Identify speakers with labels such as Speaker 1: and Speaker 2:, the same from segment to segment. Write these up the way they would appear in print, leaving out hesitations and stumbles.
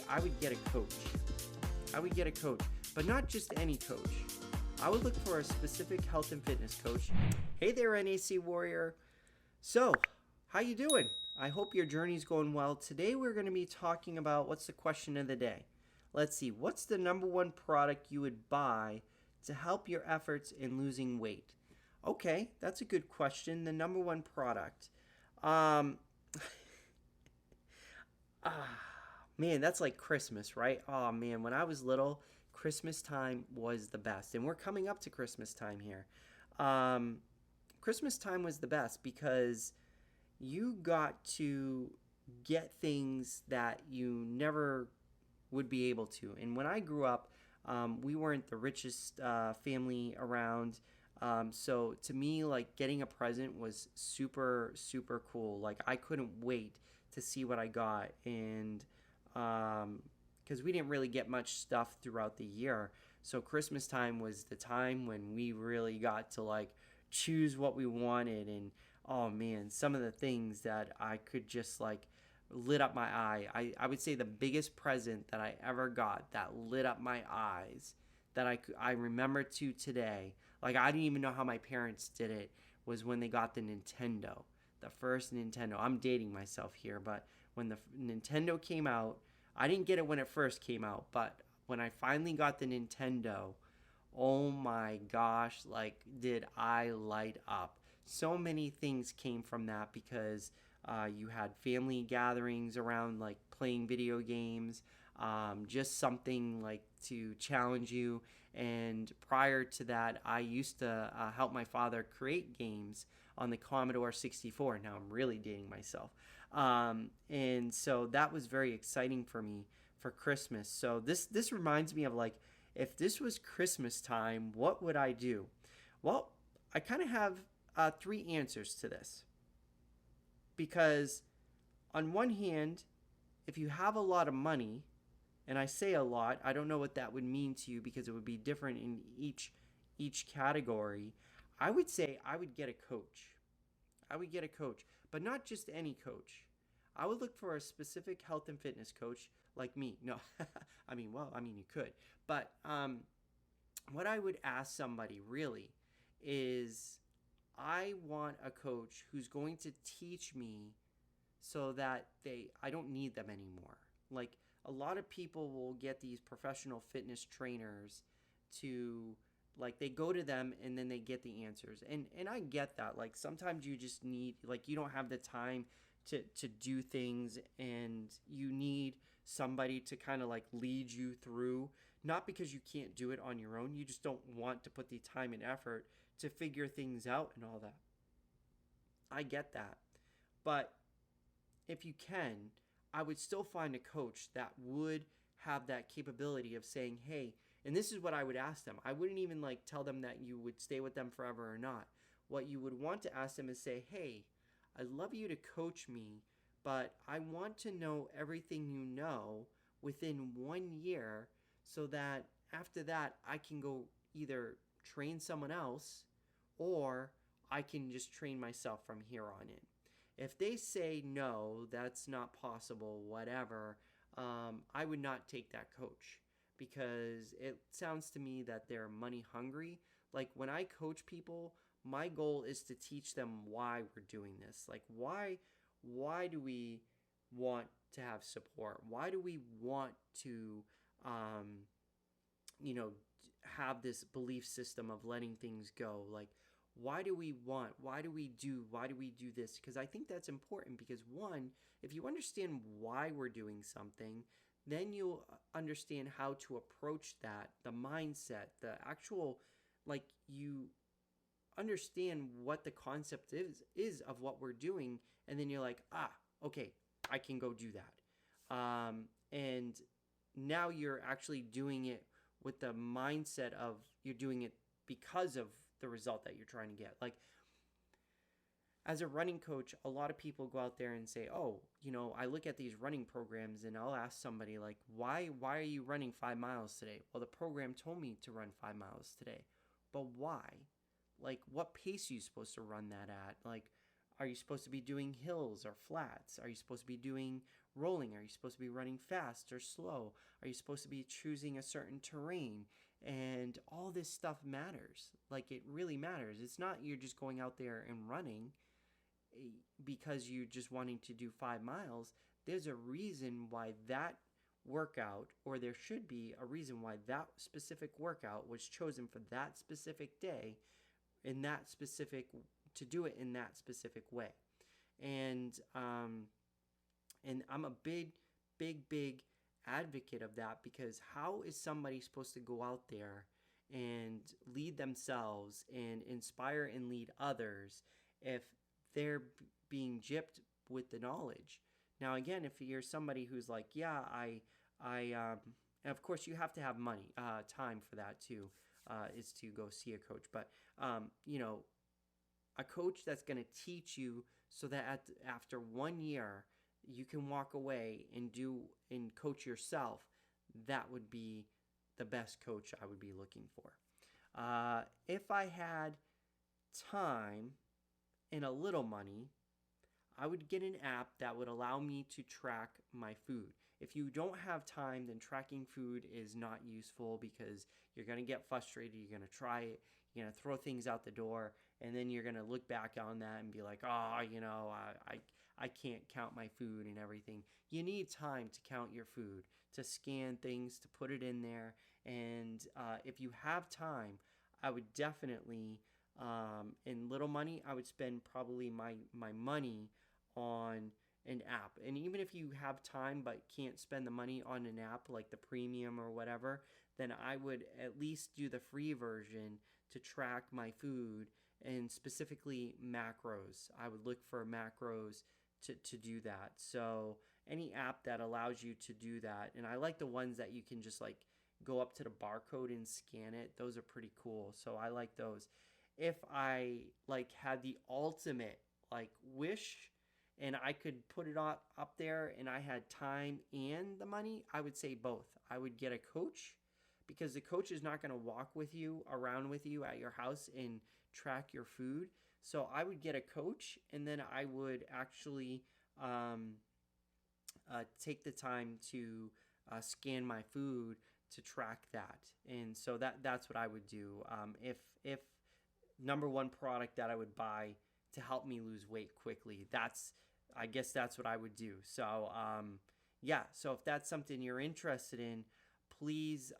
Speaker 1: I would get a coach. I would get a coach, but not just any coach. I would look for a specific health and fitness coach. Hey there, NAC Warrior. So, how you doing? I hope your journey's going well. Today we're going to be talking about what's the question of the day. Let's see, what's the number one product you would buy to help your efforts in losing weight? Okay, that's a good question. The number one product. Man, that's like Christmas, right? Oh man, when I was little, Christmas time was the best. And we're coming up to Christmas time here. Christmas time was the best because you got to get things that you never would be able to. And when I grew up, we weren't the richest family around. So to me, like getting a present was super, super cool. Like I couldn't wait to see what I got. And because we didn't really get much stuff throughout the year. So Christmas time was the time when we really got to like choose what we wanted. And oh man, some of the things that I could just like lit up my eye. I would say the biggest present that I ever got that lit up my eyes that I remember to today, like I didn't even know how my parents did it, was when they got the Nintendo, the first Nintendo. I'm dating myself here, but when the Nintendo came out, I didn't get it when it first came out, but when I finally got the Nintendo, oh my gosh, like did I light up. So many things came from that because you had family gatherings around like playing video games, just something like to challenge you. And prior to that, I used to help my father create games on the Commodore 64. Now I'm really dating myself. And so that was very exciting for me for Christmas. So this reminds me of like, if this was Christmas time, what would I do? Well, I kind of have three answers to this. Because on one hand, if you have a lot of money, and I say a lot, I don't know what that would mean to you because it would be different in each category. I would say I would get a coach. I would get a coach, but not just any coach. I would look for a specific health and fitness coach like me. No, you could. But what I would ask somebody really is I want a coach who's going to teach me so that I don't need them anymore. Like a lot of people will get these professional fitness trainers to like they go to them and then they get the answers. And I get that. Like sometimes you just need like you don't have the time to do things and you need somebody to kind of like lead you through, not because you can't do it on your own, you just don't want to put the time and effort to figure things out and all that. I get that. But if you can, I would still find a coach that would have that capability of saying, hey, and this is what I would ask them. I wouldn't even like tell them that you would stay with them forever or not. What you would want to ask them is say, hey, I'd love you to coach me, but I want to know everything you know within 1 year so that after that I can go either train someone else or I can just train myself from here on in. If they say no, that's not possible, whatever, I would not take that coach because it sounds to me that they're money hungry. Like when I coach people, my goal is to teach them why we're doing this. Like why do we want to have support? Why do we want to have this belief system of letting things go? Like why do we do this? Because I think that's important because one, if you understand why we're doing something, then you'll understand how to approach that, the mindset, the actual, like you understand what the concept is of what we're doing, and then you're like, okay, I can go do that. And now you're actually doing it with the mindset of you're doing it because of the result that you're trying to get. Like as a running coach, a lot of people go out there and say, I look at these running programs and I'll ask somebody like, why are you running 5 miles today? Well, the program told me to run 5 miles today. But why? Like what pace are you supposed to run that at? Like, are you supposed to be doing hills or flats? Are you supposed to be doing rolling? Are you supposed to be running fast or slow? Are you supposed to be choosing a certain terrain? And all this stuff matters. Like, it really matters. It's not you're just going out there and running because you're just wanting to do 5 miles. There's a reason why that workout, or there should be a reason why that specific workout was chosen for that specific day, in that specific, to do it in that specific way. And I'm a big advocate of that, because how is somebody supposed to go out there and lead themselves and inspire and lead others if they're being gypped with the knowledge? Now, again, if you're somebody who's like, yeah, and of course you have to have money, time for that too, is to go see a coach. But, a coach that's going to teach you so that after 1 year, you can walk away and coach yourself. That would be the best coach I would be looking for. If I had time and a little money, I would get an app that would allow me to track my food. If you don't have time, then tracking food is not useful, because you're going to get frustrated. You're going to try it. You're going to throw things out the door, and then you're going to look back on that and be like, I can't count my food and everything. You need time to count your food, to scan things, to put it in there. And if you have time, I would definitely, in little money, I would spend probably my money on an app. And even if you have time but can't spend the money on an app like the premium or whatever, then I would at least do the free version to track my food, and specifically macros. I would look for macros to do that. So any app that allows you to do that, and I like the ones that you can just like go up to the barcode and scan it. Those are pretty cool. So I like those. If I like had the ultimate like wish, and I could put it up there, and I had time and the money, I would say both. I would get a coach, because the coach is not going to walk with you around with you at your house and track your food. So I would get a coach, and then I would actually take the time to scan my food to track that. And so that's what I would do. If number one product that I would buy to help me lose weight quickly, I guess that's what I would do. So so if that's something you're interested in, please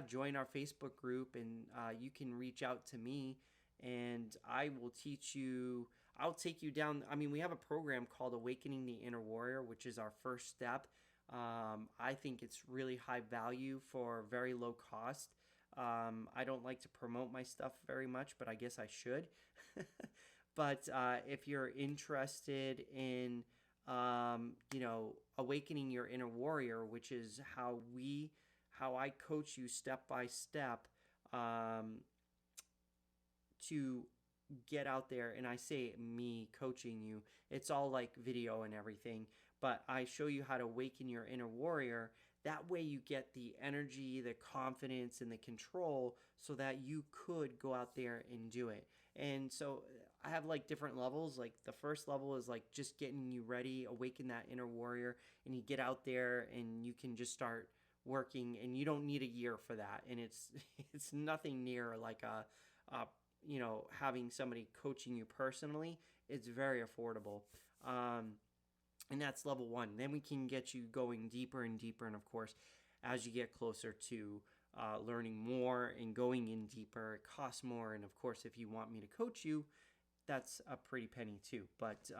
Speaker 1: join our Facebook group, and you can reach out to me, and I will teach you. I'll take you down. I mean, we have a program called Awakening the Inner Warrior, which is our first step. I think it's really high value for very low cost. I don't like to promote my stuff very much, but I guess I should. But if you're interested in, awakening your inner warrior, which is how I coach you step by step to get out there. And I say me coaching you, it's all like video and everything, but I show you how to awaken your inner warrior. That way you get the energy, the confidence, and the control, so that you could go out there and do it. And so I have like different levels. Like the first level is like just getting you ready, awaken that inner warrior, and you get out there and you can just start working, and you don't need a year for that. And it's nothing near like having somebody coaching you personally. It's very affordable. And that's level one. Then we can get you going deeper and deeper. And of course, as you get closer to learning more and going in deeper, it costs more. And of course, if you want me to coach you, that's a pretty penny too. But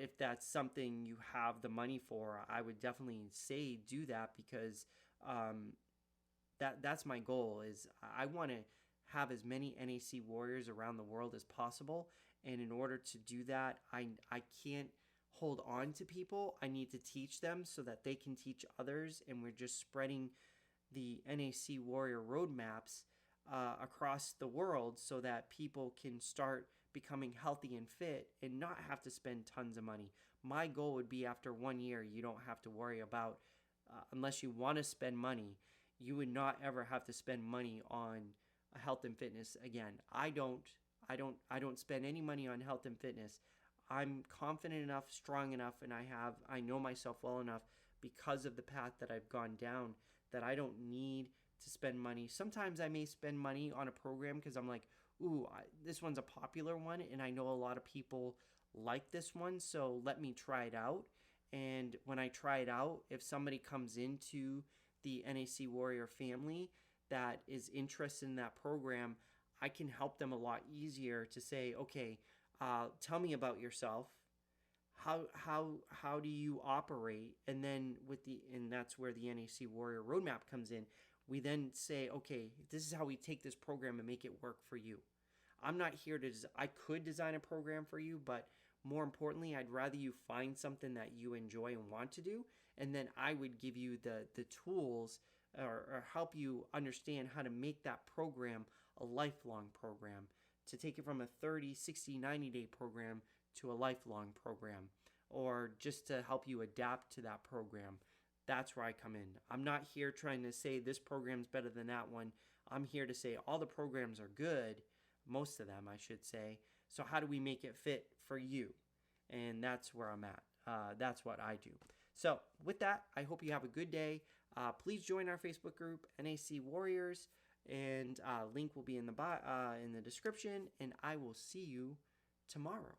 Speaker 1: if that's something you have the money for, I would definitely say do that, because that's my goal. Is I want to have as many NAC warriors around the world as possible. And in order to do that, I can't hold on to people. I need to teach them so that they can teach others. And we're just spreading the NAC Warrior roadmaps across the world, so that people can start becoming healthy and fit and not have to spend tons of money. My goal would be after 1 year, you don't have to worry about, unless you want to spend money, you would not ever have to spend money on health and fitness again. I don't spend any money on health and fitness. I'm confident enough, strong enough, and I know myself well enough because of the path that I've gone down that I don't need to spend money. Sometimes I may spend money on a program because I'm like, ooh, this one's a popular one, and I know a lot of people like this one, so let me try it out. And when I try it out, if somebody comes into the NAC Warrior family that is interested in that program, I can help them a lot easier to say, okay, tell me about yourself. How do you operate? And then and that's where the NAC Warrior roadmap comes in. We then say, okay, this is how we take this program and make it work for you. I'm not here to. I could design a program for you, but more importantly, I'd rather you find something that you enjoy and want to do, and then I would give you the tools or help you understand how to make that program a lifelong program, to take it from a 30, 60, 90-day program to a lifelong program, or just to help you adapt to that program. That's where I come in. I'm not here trying to say this program's better than that one. I'm here to say all the programs are good, most of them, I should say. So how do we make it fit for you? And that's where I'm at. That's what I do. So with that, I hope you have a good day. Please join our Facebook group, NAC Warriors, and link will be in the description. And I will see you tomorrow.